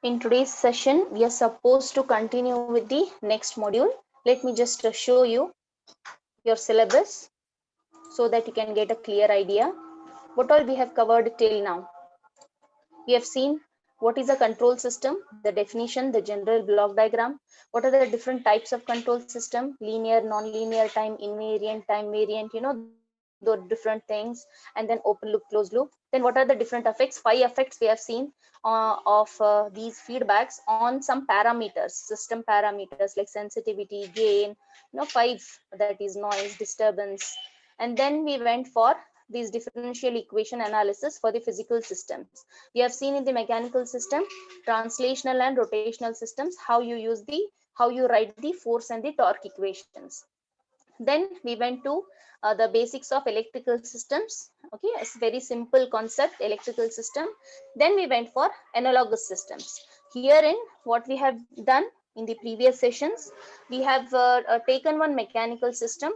In today's session, we are supposed to continue with the next module. Let me just show you your syllabus so that you can get a clear idea. What all we have covered till now. We have seen what is a control system, the definition, the general block diagram, what are the different types of control system, linear, non-linear, time invariant, time variant, the different things, and then open loop, closed loop. Then what are the different effects? 5 effects we have seen of these feedbacks on some parameters, system parameters like sensitivity, gain, 5, that is noise, disturbance. And then we went for these differential equation analysis for the physical systems. We have seen in the mechanical system, translational and rotational systems, how you write the force and the torque equations. Then we went to the basics of electrical systems. Okay, it's very simple concept, electrical system. Then we went for analogous systems. Herein, what we have done in the previous sessions, we have taken one mechanical system.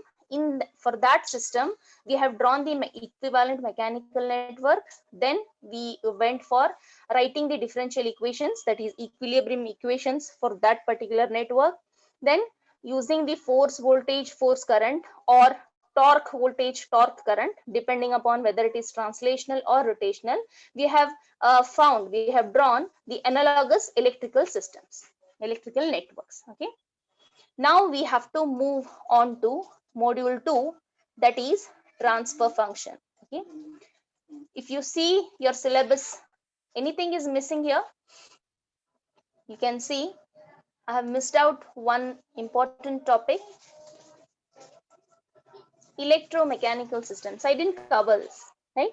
For that system, we have drawn the equivalent mechanical network. Then we went for writing the differential equations, that is equilibrium equations for that particular network. Then using the force voltage force current or torque voltage torque current, depending upon whether it is translational or rotational, we have we have drawn the analogous electrical systems, electrical networks. Okay, now we have to move on to module 2, that is transfer function. Okay, if you see your syllabus, anything is missing here, you can see I have missed out one important topic, electromechanical systems. I didn't cover this, right?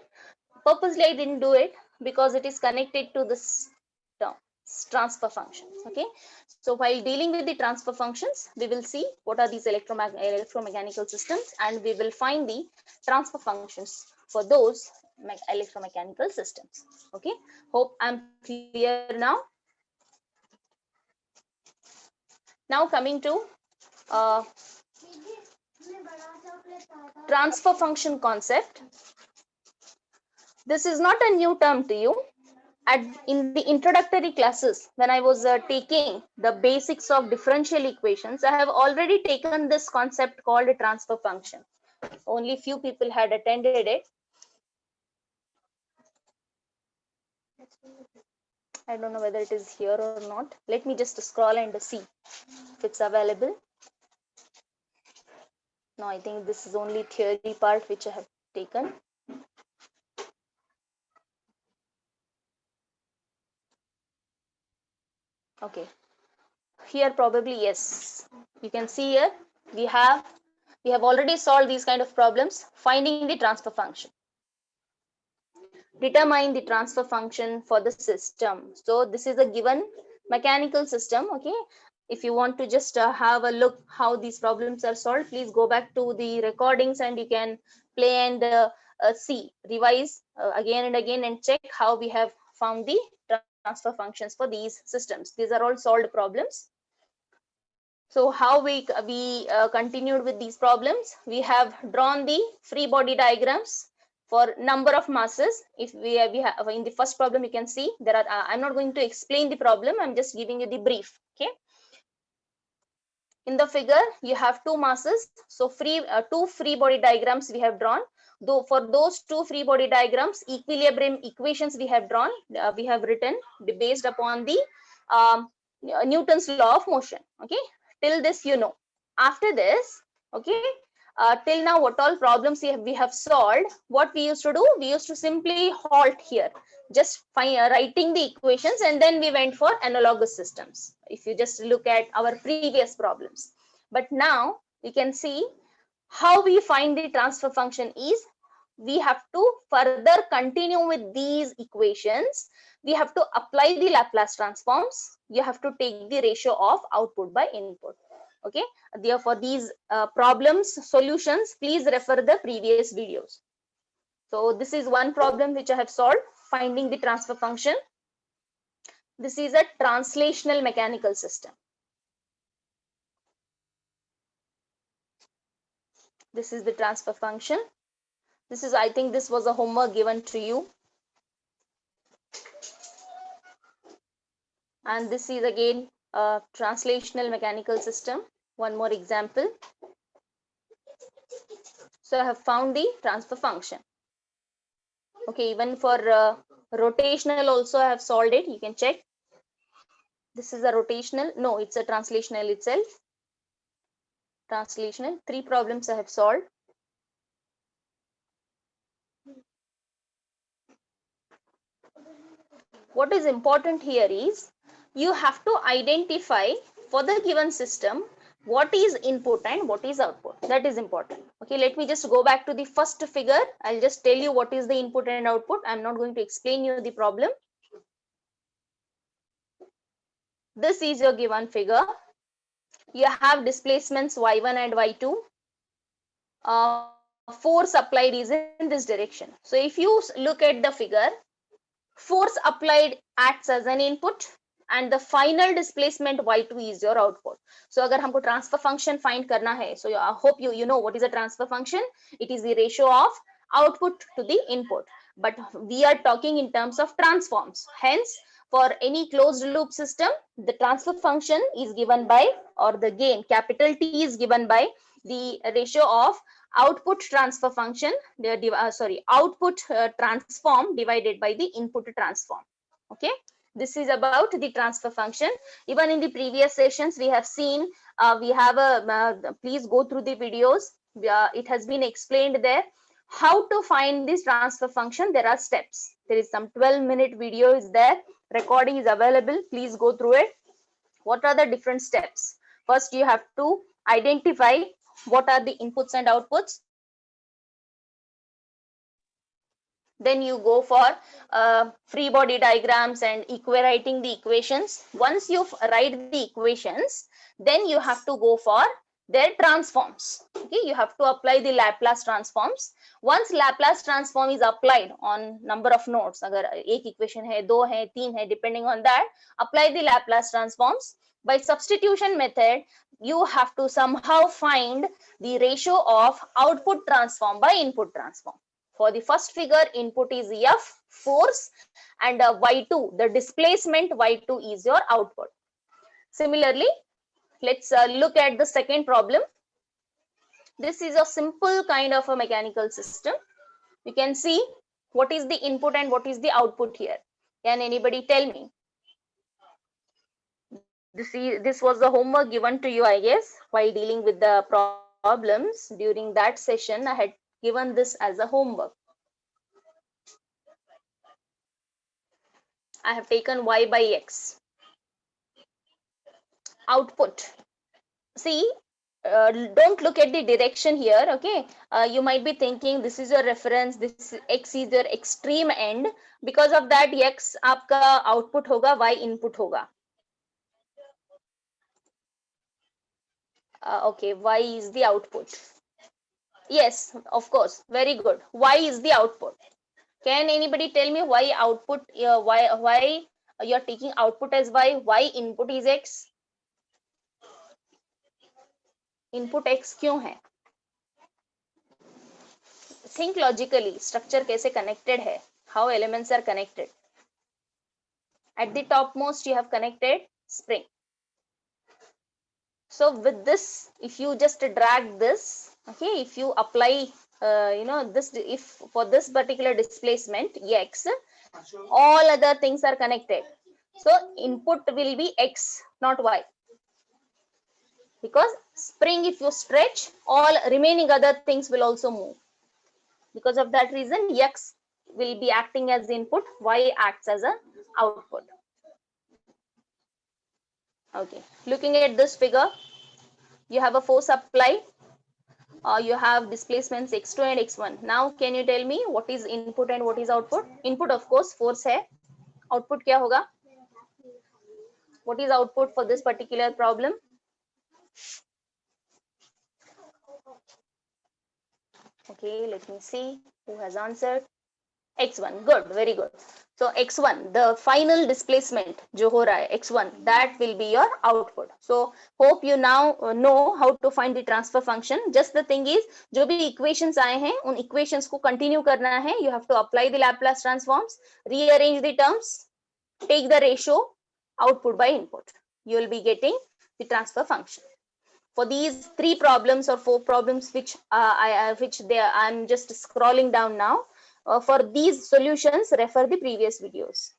Purposely I didn't do it because it is connected to this term, transfer functions. Okay, so while dealing with the transfer functions, we will see what are these electromechanical systems, and we will find the transfer functions for those electromechanical systems. Okay, hope I'm clear now. Now coming to uh, transfer function concept. This is not a new term to you. In the introductory classes, when I was taking the basics of differential equations, I have already taken this concept called a transfer function. Only few people had attended it. I don't know whether it is here or not. Let me just scroll and see if it's available. No, I think this is only theory part which I have taken. Okay, here probably yes. You can see here we have already solved these kind of problems, finding the transfer function. Determine the transfer function for the system. So this is a given mechanical system. Okay, if you want to just have a look how these problems are solved, please go back to the recordings and you can play and see, revise again and again and check how we have found the transfer functions for these systems. These are all solved problems. So how we continued with these problems, we have drawn the free body diagrams for number of masses. If we have in the first problem, you can see there are I'm not going to explain the problem, I'm just giving you the brief. Okay, in the figure you have two masses, so two free body diagrams we have drawn. Though for those two free body diagrams, equilibrium equations we have drawn, we have written based upon the um, Newton's law of motion. Okay, till this you know. After this, okay, till now what all problems we have solved, what we used to do, we used to simply halt here, just writing the equations, and then we went for analogous systems, if you just look at our previous problems. But now we can see how we find the transfer function is, we have to further continue with these equations. We have to apply the Laplace transforms. You have to take the ratio of output by input. Okay, therefore these problems solutions, please refer the previous videos. So this is one problem which I have solved, finding the transfer function. This is a translational mechanical system. This is the transfer function. This is, I think this was a homework given to you. And this is again a translational mechanical system. One more example. So I have found the transfer function. Okay, even for rotational also I have solved it. You can check. This is a rotational. No, it's a translational itself. Translational. 3 problems I have solved. What is important here is you have to identify for the given system what is input and what is output. That is important. Okay, let me just go back to the first figure. I'll just tell you what is the input and output. I'm not going to explain you the problem. This is your given figure. You have displacements y1 and y2. Force applied is in this direction. So if you look at the figure, force applied acts as an input and the final displacement y2 is your output. So agar humko transfer function find karna hai, so I hope you know what is a transfer function. It is the ratio of output to the input, but we are talking in terms of transforms. Hence, for any closed loop system, the transfer function is given by, or the gain capital T is given by the ratio of output transfer function, output transform divided by the input transform. Okay, this is about the transfer function. Even in the previous sessions we have seen, we have a please go through the videos. It has been explained there how to find this transfer function. There are steps. There is some 12-minute video is there, recording is available. Please go through it. What are the different steps? First you have to identify what are the inputs and outputs. Then you go for free body diagrams and writing the equations. Once you write the equations, then you have to go for their transforms. Okay, you have to apply the Laplace transforms. Once Laplace transform is applied on number of nodes, agar ek equation hai, do hai, teen hai, depending on that, apply the Laplace transforms. By substitution method, you have to somehow find the ratio of output transform by input transform. For the first figure, input is F, force, and Y2, the displacement Y2 is your output. Similarly, let's look at the second problem. This is a simple kind of a mechanical system. You can see what is the input and what is the output here. Can anybody tell me? This was the homework given to you, I guess, while dealing with the problems. During that session, I had given this as a homework. I have taken y by x. Output. See, don't look at the direction here. Okay, you might be thinking this is your reference, this x is your extreme end. Because of that, x आपका output होगा, y input होगा. Okay, y is the output. Yes, of course, very good. Y is the output. Can anybody tell me why output? Why you are taking output as y? Why input is x? Input x क्यों है? Think logically. Structure कैसे connected है? How elements are connected? At the topmost, you have connected spring. So with this, if you just drag this, okay, if you apply, this, if for this particular displacement x, all other things are connected. So input will be x, not y. Because spring, if you stretch, all remaining other things will also move. Because of that reason, x will be acting as input, y acts as an output. Okay, looking at this figure, you have a force apply. You have displacements x2 and x1. Now, can you tell me what is input and what is output? Input, of course, force hai. Output क्या होगा? What is output for this particular problem? Okay, let me see who has answered. x1, good, very good. So x1, the final displacement जो हो रहा है x1, that will be your output. So hope you now know how to find the transfer function. Just the thing is, जो भी equations आए हैं उन equations को continue करना है. You have to apply the Laplace transforms, rearrange the terms, take the ratio, output by input. You will be getting the transfer function. For these 3 problems or 4 problems which I'm just scrolling down now, for these solutions refer the previous videos.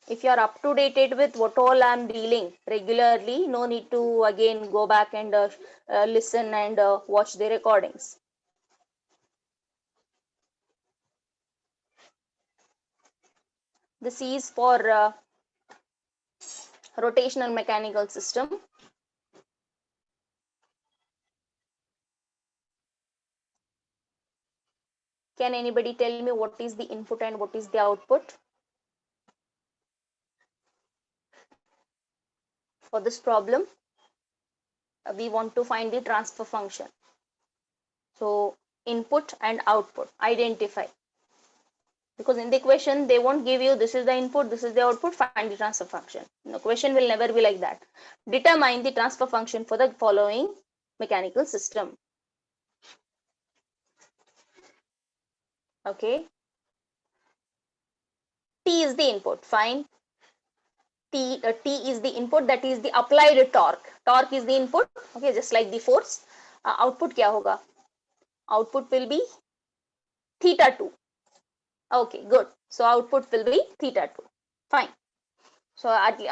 If you are up to date with what all I'm dealing regularly, no need to again go back and listen and watch the recordings. This is for rotational mechanical system. Can anybody tell me what is the input and what is the output? For this problem, we want to find the transfer function. So input and output, identify. Because in the question, they won't give you this is the input, this is the output, find the transfer function. The question will never be like that. Determine the transfer function for the following mechanical system. Okay. T is the input, fine. T is the input, that is the applied torque. Torque is the input, okay, just like the force. Output kya hoga? Output will be theta 2. Okay, good. So output will be theta 2. Fine. So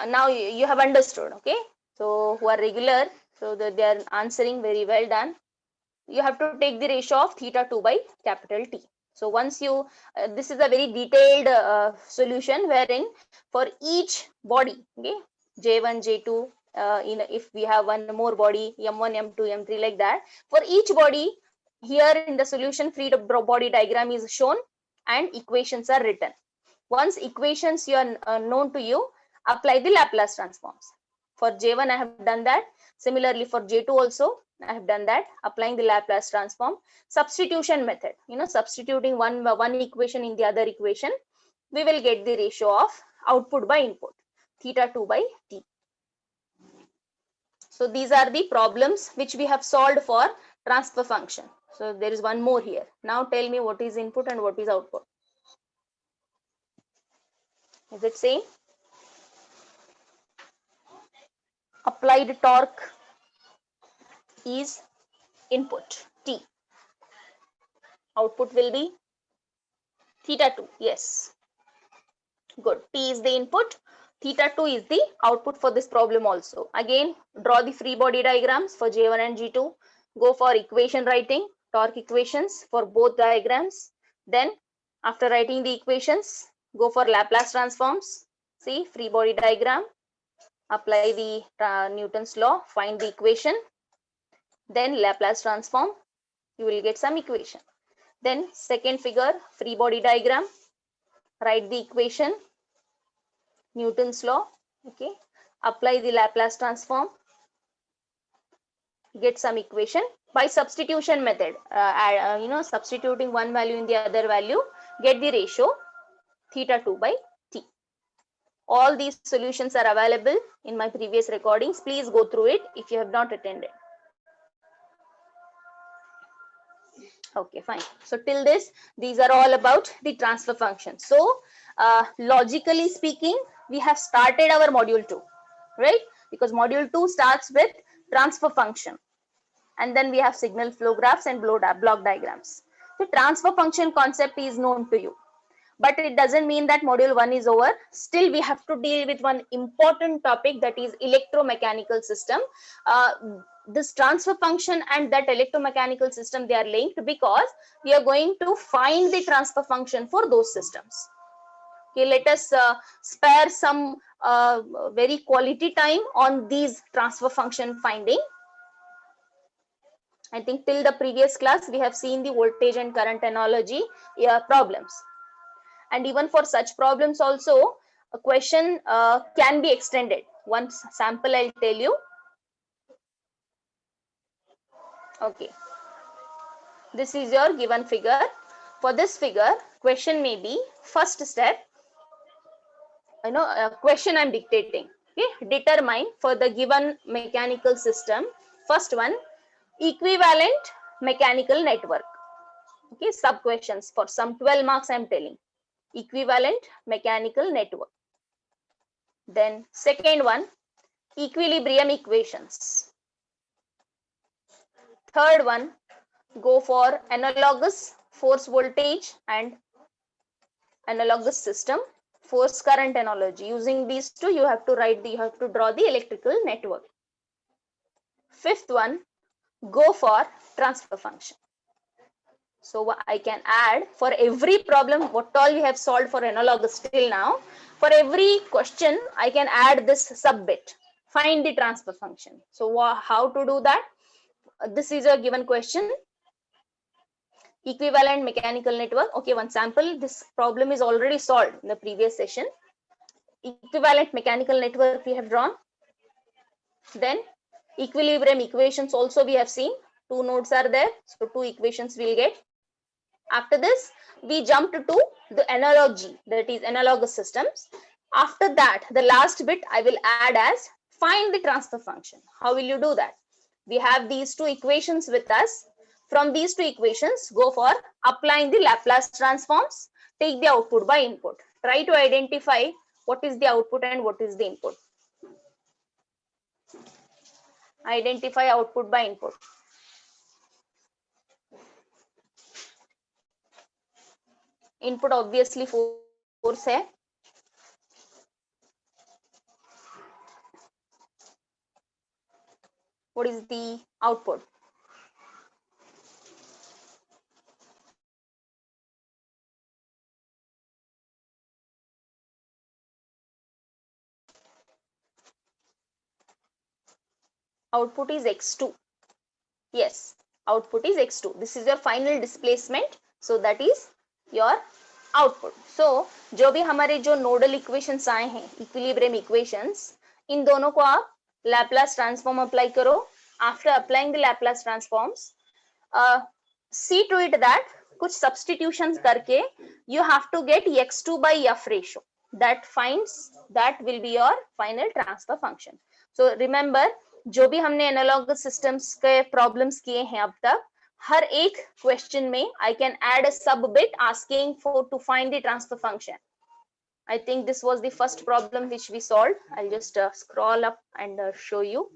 now you have understood, okay? So who are regular, so that they are answering very well done. You have to take the ratio of theta 2 by capital T. So once you, this is a very detailed solution wherein for each body, okay, J1, J2, if we have one more body, M1, M2, M3 like that, for each body, here in the solution, free body diagram is shown and equations are written. Once equations you are known to you, apply the Laplace transforms. For J1, I have done that. Similarly, for J2 also, I have done that, applying the Laplace transform. Substitution method, substituting one equation in the other equation, we will get the ratio of output by input, theta 2 by T. So these are the problems which we have solved for transfer function. So there is one more here. Now tell me what is input and what is output. Is it same? Applied torque is input T. Output will be theta 2. Yes. Good. T is the input. Theta 2 is the output for this problem also. Again, draw the free body diagrams for J1 and G2. Go for equation writing, torque equations for both diagrams. Then after writing the equations, go for Laplace transforms. See, free body diagram. Apply the Newton's law, find the equation. Then Laplace transform, you will get some equation. Then second figure, free body diagram. Write the equation, Newton's law, okay, apply the Laplace transform, get some equation by substitution method, substituting one value in the other value, get the ratio theta 2 by T. All these solutions are available in my previous recordings. Please go through it if you have not attended. Okay, fine. So till this, these are all about the transfer function. So logically speaking, we have started our module 2, right? Because module 2 starts with transfer function. And then we have signal flow graphs and block diagrams. The transfer function concept is known to you. But it doesn't mean that module 1 is over. Still, we have to deal with one important topic, that is electromechanical system. This transfer function and that electromechanical system, they are linked because we are going to find the transfer function for those systems. Okay, let us spare some very quality time on these transfer function finding. I think till the previous class, we have seen the voltage and current analogy problems. And even for such problems also, a question can be extended. One sample I'll tell you. Okay. This is your given figure. For this figure, question may be, first step, question I'm dictating. Okay, determine for the given mechanical system, first one, equivalent mechanical network. Okay, sub questions for some 12 marks I'm telling. equivalent mechanical network. Then second one, equilibrium equations. Third one, go for analogous force voltage and analogous system, force current analogy. Using these two, you have to draw the electrical network. Fifth one, go for transfer function. So I can add for every problem, what all we have solved for analogous till now, for every question, I can add this sub bit, find the transfer function. So how to do that? This is a given question. Equivalent mechanical network. Okay, one sample. This problem is already solved in the previous session. Equivalent mechanical network we have drawn. Then equilibrium equations also we have seen. Two nodes are there, so two equations we'll get. After this, we jumped to the analogy, that is analogous systems. After that, the last bit I will add as find the transfer function. How will you do that? We have these two equations with us. From these two equations, go for applying the Laplace transforms, take the output by input. Try to identify what is the output and what is the input. Identify output by input. Input obviously force है. What is the output? Output is x2. Yes, output is x2. This is your final displacement. So that is your output. So जो भी हमारे जो nodal equations आए हैं, equilibrium equations, इन दोनों को आप Laplace transform apply करो. After applying the Laplace transforms, see to it that कुछ substitutions करके you have to get x2 by f ratio. That will be your final transfer function. So remember, जो भी हमने analogous systems के problems किए हैं अब तक, हर एक क्वेश्चन में I can add a sub bit asking for to find the transfer function. I think this was the first problem which we solved. I'll just scroll up and show you.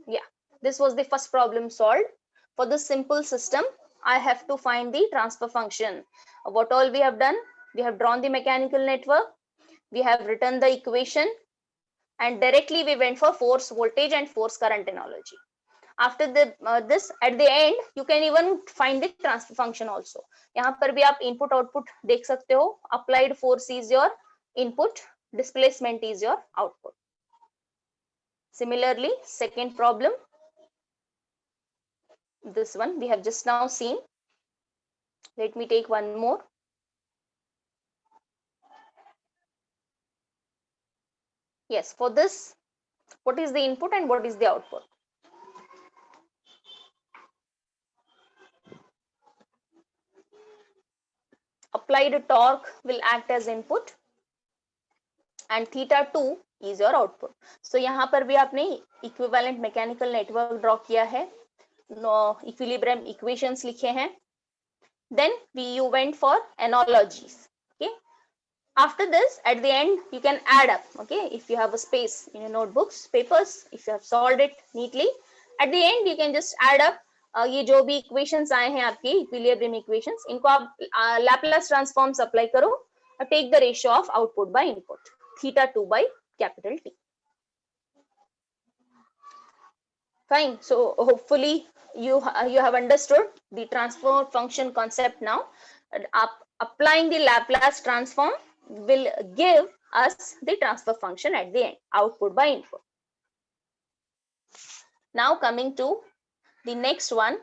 Yeah, this was the first problem solved. For this simple system, I have to find the transfer function. What all we have done? We have drawn the mechanical network. We have written the equation. And directly we went for force voltage and force current analogy. After this, at the end, you can even find the transfer function also. यहाँ पर भी आप input output देख सकते हो. Applied force is your input, displacement is your output. Similarly, second problem, this one we have just now seen. Let me take one more. Yes, for this, what is the input and what is the output? Applied torque will act as input and theta 2 is your output. So यहाँ पर भी आपने equivalent mechanical network draw किया है, equilibrium equations लिखे हैं. Then you went for analogies. Okay. After this, at the end, you can add up. Okay, if you have a space in your notebooks, papers, if you have solved it neatly, at the end you can just add up. ये जो भी equations आए हैं आपकी equilibrium equations, इनको आप Laplace transforms apply करो, take the ratio of output by input, theta 2 by capital T. Fine. So hopefully you have understood the transfer function concept now. Applying the Laplace transform will give us the transfer function at the end, output by input. Now coming to the next one,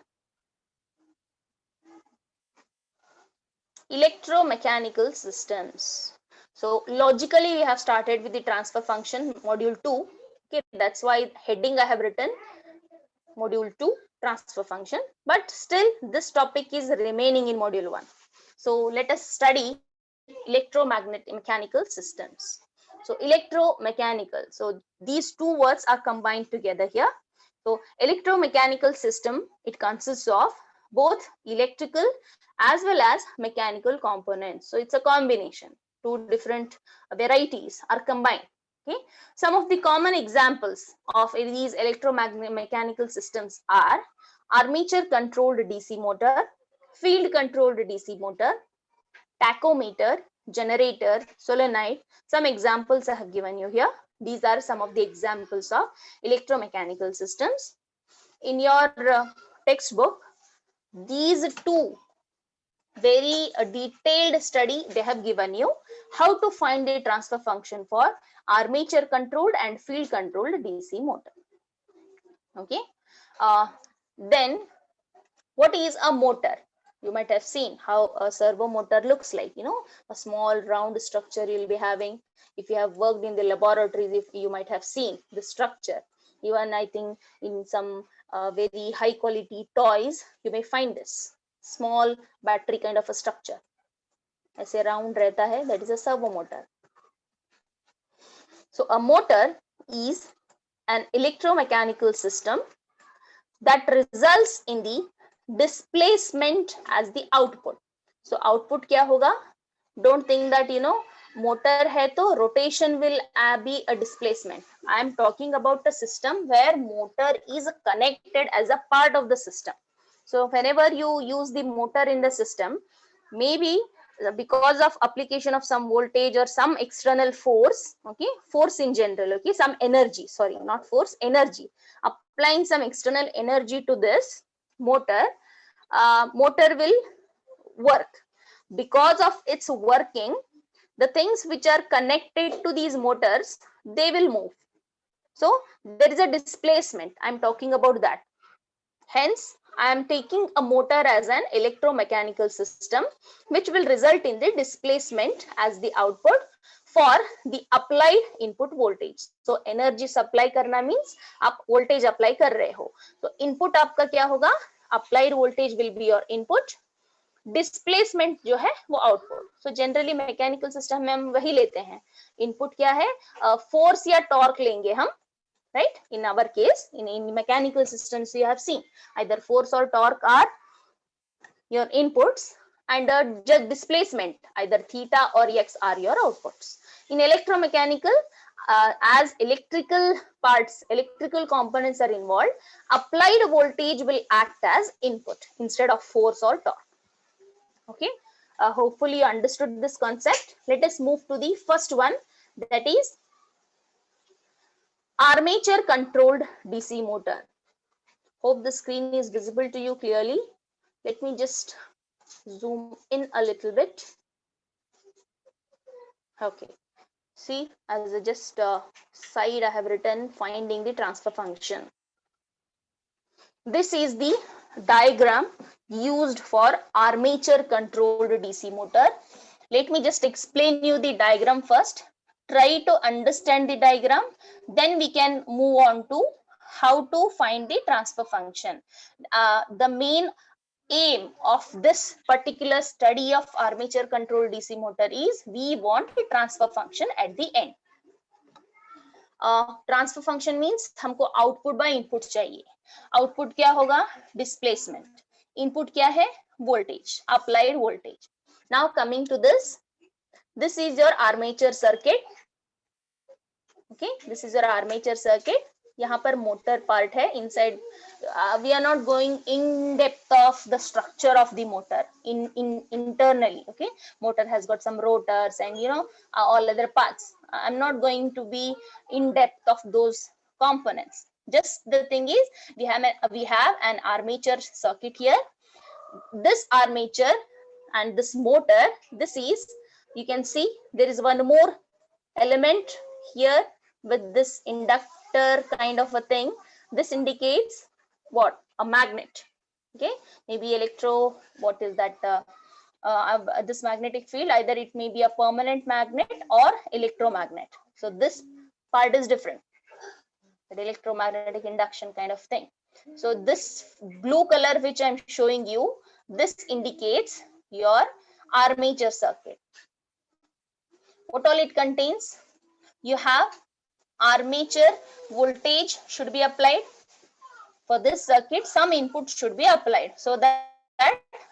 electromechanical systems. So logically we have started with the transfer function module 2. Okay, that's why heading I have written module 2 transfer function, but still this topic is remaining in module 1. So let us study electromechanical systems. So electromechanical, so these two words are combined together here. So electromechanical system, it consists of both electrical as well as mechanical components. So it's a combination. Two different varieties are combined. Okay. Some of the common examples of these electromechanical systems are armature controlled DC motor, field controlled DC motor, tachometer, generator, solenoid. Some examples I have given you here. These are some of the examples of electromechanical systems. In your textbook, these two very detailed study they have given you how to find the transfer function for armature controlled and field controlled DC motor. Okay. Then what is a motor? You might have seen how a servo motor looks like, a small round structure you'll be having. If you have worked in the laboratories, if you might have seen the structure. Even I think in some very high quality toys, you may find this small battery kind of a structure. ऐसे round रहता है, that is a servo motor. So a motor is an electromechanical system that results in the displacement as the output. So output क्या होगा? Don't think that motor है तो rotation will be a displacement. I am talking about a system where motor is connected as a part of the system. So whenever you use the motor in the system, maybe because of application of some voltage or some external force, okay, force in general, okay, some energy, sorry, not force, energy, applying some external energy to this motor, motor will work. Because of its working, the things which are connected to these motors, they will move. So there is a displacement. I'm talking about that. Hence, I am taking a motor as an electromechanical system, which will result in the displacement as the output for the applied input voltage. So energy supply करना means आप voltage apply कर रहे हो. So input आपका क्या होगा? Applied voltage will be your input. Displacement जो है वो output. So generally mechanical system में हम वही लेते हैं. Input क्या है? Force या torque लेंगे हम. Right? In our case, in mechanical systems, you have seen either force or torque are your inputs, and just displacement, either theta or x are your outputs. In electromechanical, as electrical parts, electrical components are involved, applied voltage will act as input instead of force or torque. Okay. Hopefully you understood this concept. Let us move to the first one, that is armature controlled DC motor. Hope the screen is visible to you clearly. Let me just zoom in a little bit. Okay. See, as a just side I have written finding the transfer function. This is the diagram used for armature controlled DC motor. Let me just explain you the diagram first. Try to understand the diagram, then we can move on to how to find the transfer function. The main aim of this particular study of armature controlled DC motor is we want the transfer function at the end. Transfer function means हमको output by input चाहिए. Output क्या होगा? Displacement. Input क्या है? Voltage, applied voltage. Now coming to this is your armature circuit. Okay, this is your armature circuit. यहाँ पर motor part है inside. We are not going in depth of the structure of the motor internally. Okay, motor has got some rotors and all other parts. I'm not going to be in depth of those components. Just the thing is we have an armature circuit here. This armature and this motor, this is, you can see there is one more element here with this inductor kind of a thing. This indicates what? A magnet. Okay, maybe what is that? This magnetic field, either it may be a permanent magnet or electromagnet. So this part is different, the electromagnetic induction kind of thing. So this blue color which I'm showing you, this indicates your armature circuit. What all it contains? You have armature voltage should be applied. For this circuit, some input should be applied so that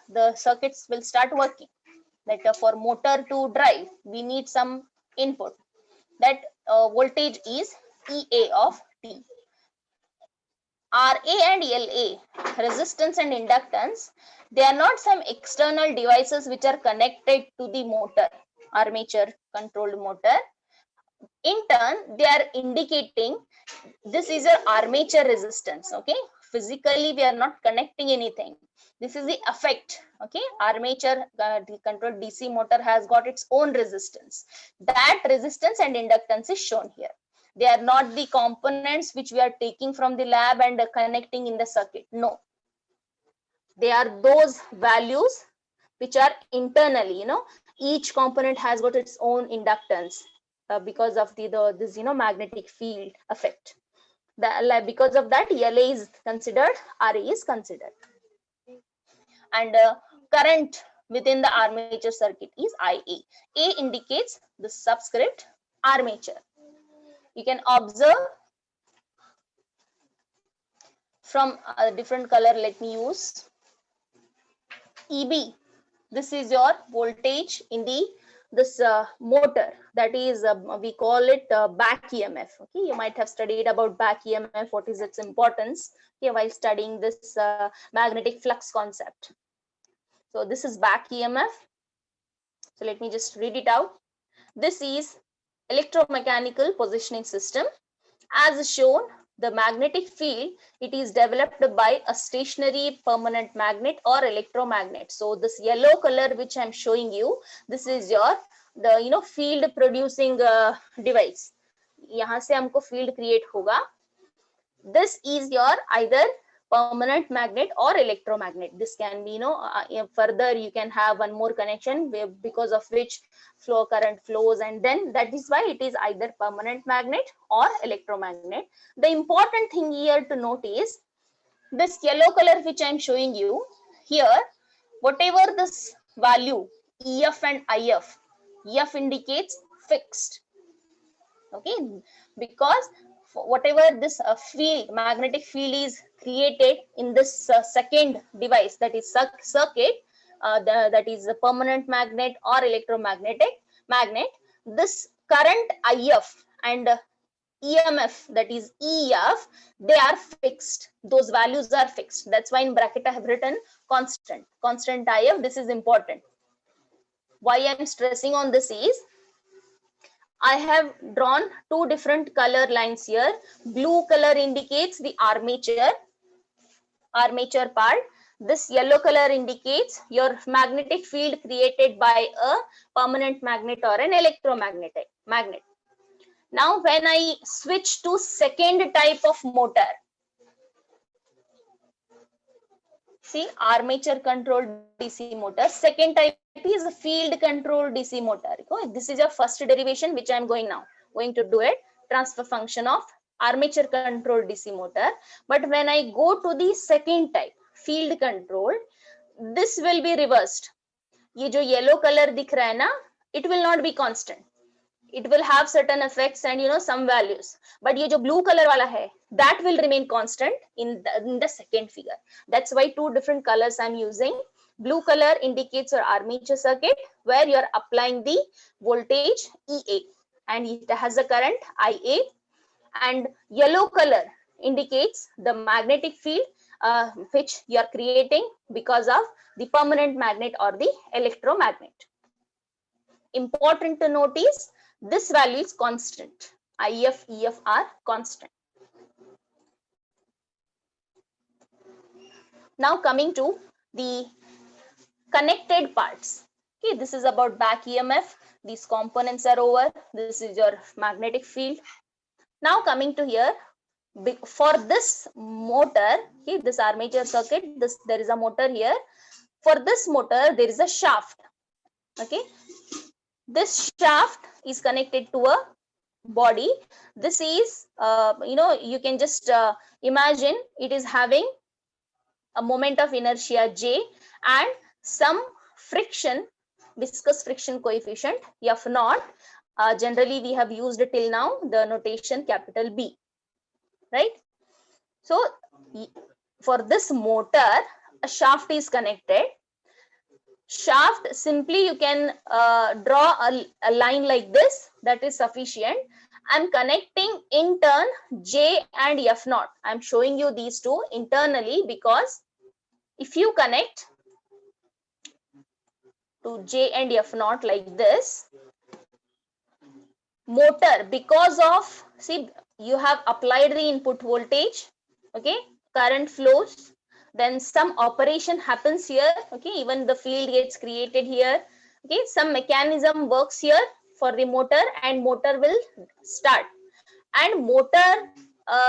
the circuits will start working. That for motor to drive, we need some input. That voltage is EA of T. RA and LA, resistance and inductance, they are not some external devices which are connected to the motor, armature controlled motor. In turn, they are indicating this is your armature resistance. Okay, physically we are not connecting anything. This is the effect. Okay, armature controlled DC motor has got its own resistance. That resistance and inductance is shown here. They are not the components which we are taking from the lab and connecting in the circuit. No, they are those values which are internally, each component has got its own inductance because of this magnetic field effect. Because of that, LA is considered, RA is considered. And current within the armature circuit is IA. A indicates the subscript armature. You can observe from a different color. Let me use EB. This is your voltage in this motor, that is we call it back EMF. Okay, you might have studied about back EMF, what is its importance while studying this magnetic flux concept. So this is back EMF. So let me just read it out. This is electromechanical positioning system. As shown, the magnetic field, it is developed by a stationary permanent magnet or electromagnet. So this yellow color which I'm showing you, this is the field producing device. यहाँ से हमको field create होगा. This is your either permanent magnet or electromagnet. This can be, further you can have one more connection because of which flow current flows, and then that is why it is either permanent magnet or electromagnet. The important thing here to note is this yellow color which I am showing you here, whatever this value EF and IF, EF indicates fixed. Okay, because whatever this field, magnetic field is created in this second device, that is circuit, that is a permanent magnet or electromagnetic magnet, this current IF and EMF, that is EF, they are fixed. Those values are fixed. That's why in bracket I have written constant IF. This is important. Why I'm stressing on this is I have drawn two different color lines here. Blue color indicates the armature part. This yellow color indicates your magnetic field created by a permanent magnet or an electromagnetic magnet. Now, when I switch to second type of motor, see, armature controlled DC motor. Second type is a field controlled DC motor. This is your first derivation which I am going to do it. Transfer function of armature controlled DC motor. But when I go to the second type, field controlled, this will be reversed. ये जो yellow color दिख रहा है ना, it will not be constant. It will have certain effects and some values. But ये जो blue color वाला है, that will remain constant in the second figure. That's why two different colors I'm using. Blue color indicates your armature circuit where you're applying the voltage EA and it has a current IA, and yellow color indicates the magnetic field which you're creating because of the permanent magnet or the electromagnet. Important to notice, this value is constant. IF, EF are constant. Now coming to the connected parts. Okay, this is about back EMF. These components are over. This is your magnetic field. Now coming to here, for this motor, okay, this armature circuit, there is a motor here. For this motor, there is a shaft. Okay, this shaft is connected to a body. This is, you can just imagine it is having a moment of inertia J and some friction, viscous friction coefficient F naught. Generally, we have used till now the notation capital B, right? So for this motor, a shaft is connected. Shaft, simply you can draw a line like this, that is sufficient. I'm connecting in turn J and F naught. I'm showing you these two internally because if you connect to J and F naught like this, motor, because of, see, you have applied the input voltage, okay, current flows, then some operation happens here, okay, even the field gets created here, okay, some mechanism works here for the motor and motor will start, and motor,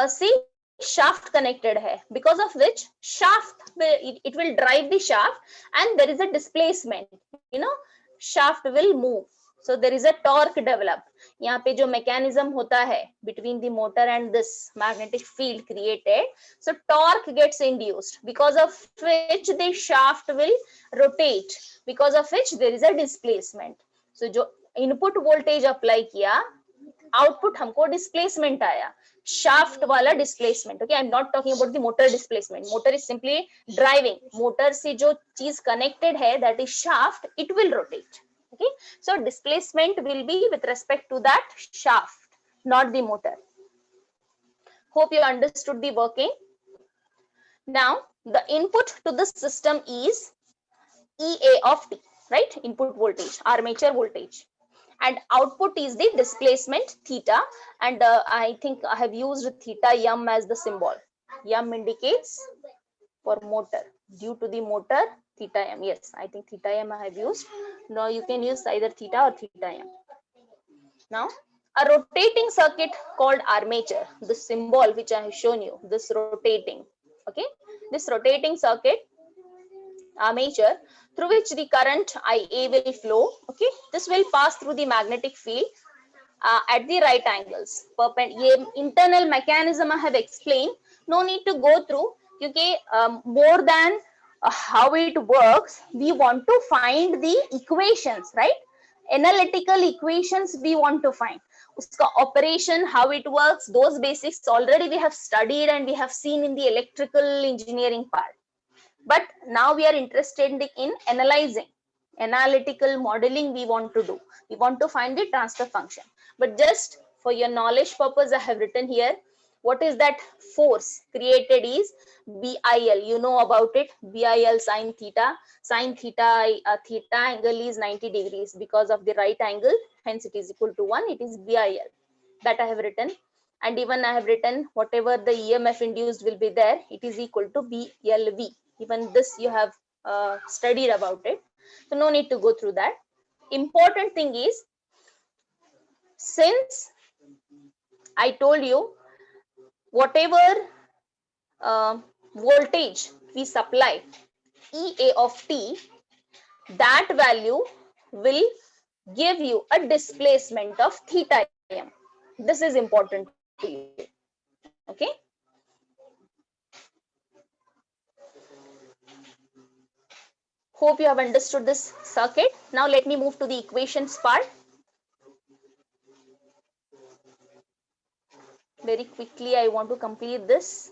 see, shaft connected hai, because of which shaft will, it will drive the shaft, and there is a displacement, you know, shaft will move, so there is a torque developed. यहाँ पे जो mechanism होता है between the motor and this magnetic field created, so torque gets induced, because of which the shaft will rotate, because of which there is a displacement. So जो input voltage apply किया, output हमको displacement आया, shaft वाला displacement, okay, I am not talking about the motor displacement, motor is simply driving, motor से जो चीज connected है that is shaft, it will rotate, okay, so displacement will be with respect to that shaft, not the motor. Hope you understood the working. Now the input to the system is EA of T, right, input voltage, armature voltage, and output is the displacement theta, and I think I have used theta m as the symbol. M indicates for motor, due to the motor theta m, yes, I think theta m I have used. Now you can use either theta or theta m. Now a rotating circuit called armature, the symbol which I have shown you, this rotating, okay, this rotating circuit, armature, through which the current IA will flow, okay, this will pass through the magnetic field at the right angles. ये internal mechanism I have explained, no need to go through, क्योंकि more than how it works, we want to find the equations, right, analytical equations we want to find. Uska operation, how it works, those basics already we have studied and we have seen in the electrical engineering part. But now we are interested in analyzing, analytical modeling we want to do. We want to find the transfer function. But just for your knowledge purpose, I have written here, what is that force created is BIL. You know about it, BIL sine theta. Sine theta, theta angle is 90 degrees because of the right angle. Hence it is equal to 1. It is BIL. That I have written. And even I have written whatever the EMF induced will be there, it is equal to BLV. Even this you have studied about it, so no need to go through that. Important thing is, since I told you whatever voltage we supply EA of T, that value will give you a displacement of theta m. This is important to you, okay. Hope you have understood this circuit. Now let me move to the equations part. Very quickly, I want to complete this.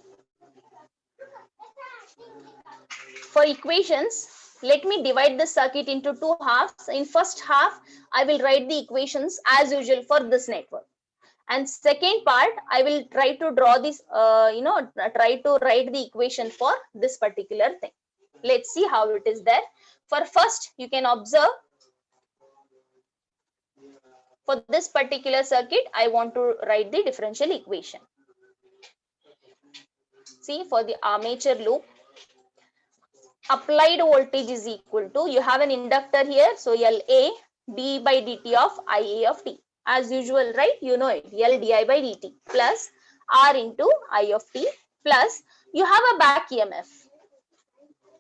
For equations, let me divide the circuit into two halves. In first half, I will write the equations as usual for this network. And second part, I will try to draw this, try to write the equation for this particular thing. Let's see how it is there. For first, you can observe, for this particular circuit, I want to write the differential equation. See, for the armature loop, applied voltage is equal to, you have an inductor here, so LA d by dt of IA of T. As usual, right? You know it, L di by dt plus R into I of T plus, you have a back EMF.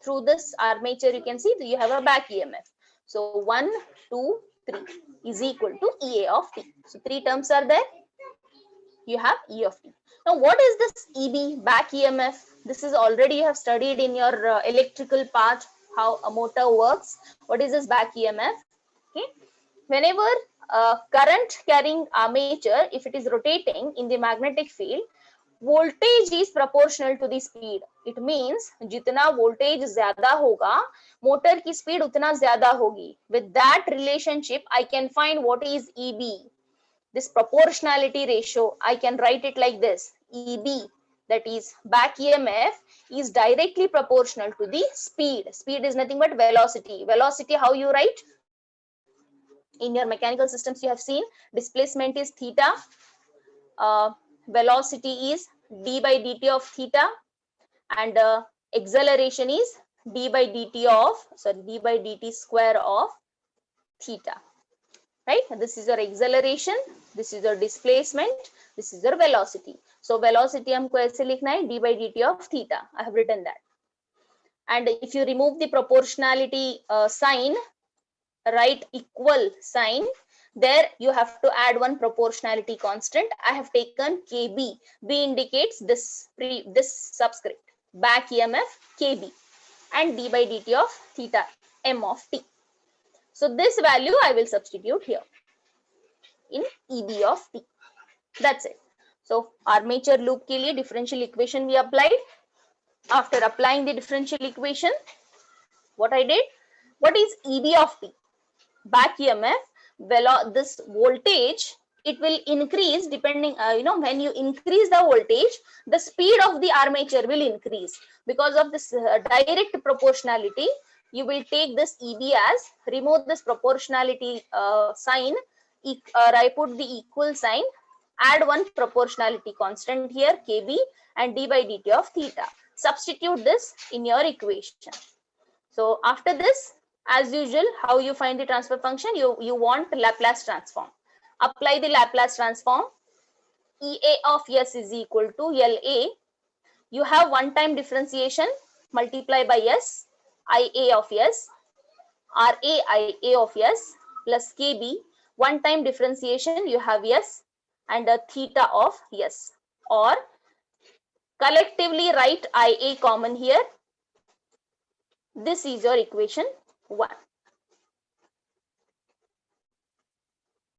Through this armature, you can see that you have a back EMF. So 1, 2, 3 is equal to EA of T. So 3 terms are there. You have E of T. Now, what is this EB, back EMF? This is already you have studied in your electrical part, how a motor works. What is this back EMF? Okay. Whenever current carrying armature, if it is rotating in the magnetic field, voltage is proportional to the speed. It means जितना voltage ज्यादा होगा motor की speed उतना ज्यादा होगी. With that relationship I can find what is EB. This proportionality ratio, I can write it like this: EB, that is back EMF, is directly proportional to the speed. Speed is nothing but velocity. Velocity, how you write? In your mechanical systems you have seen displacement is theta, velocity is d by dt of theta, and acceleration is d by dt square of theta. Right, this is your acceleration, this is your displacement, this is your velocity. So velocity हमको ऐसे लिखना है d by dt of theta. I have written that. And if you remove the proportionality sign, write equal sign, there you have to add one proportionality constant. I have taken kb. B indicates this subscript, back EMF kb, and d by dt of theta, m of t. So this value I will substitute here in EB of t. That's it. So armature loop के लिए differential equation we applied. After applying the differential equation, what I did? What is EB of t? Back EMF, this voltage, it will increase depending, when you increase the voltage, the speed of the armature will increase. Because of this direct proportionality, you will take this EB as, remove this proportionality sign, I put the equal sign, add one proportionality constant here, kb, and d by dt of theta. Substitute this in your equation. So after this, as usual, how you find the transfer function? You want Laplace transform. Apply the Laplace transform. EA of S is equal to LA. You have one-time differentiation, multiply by S, IA of S, RA IA of S plus KB. One-time differentiation, you have S and a theta of S. Or collectively write IA common here. This is your equation 1.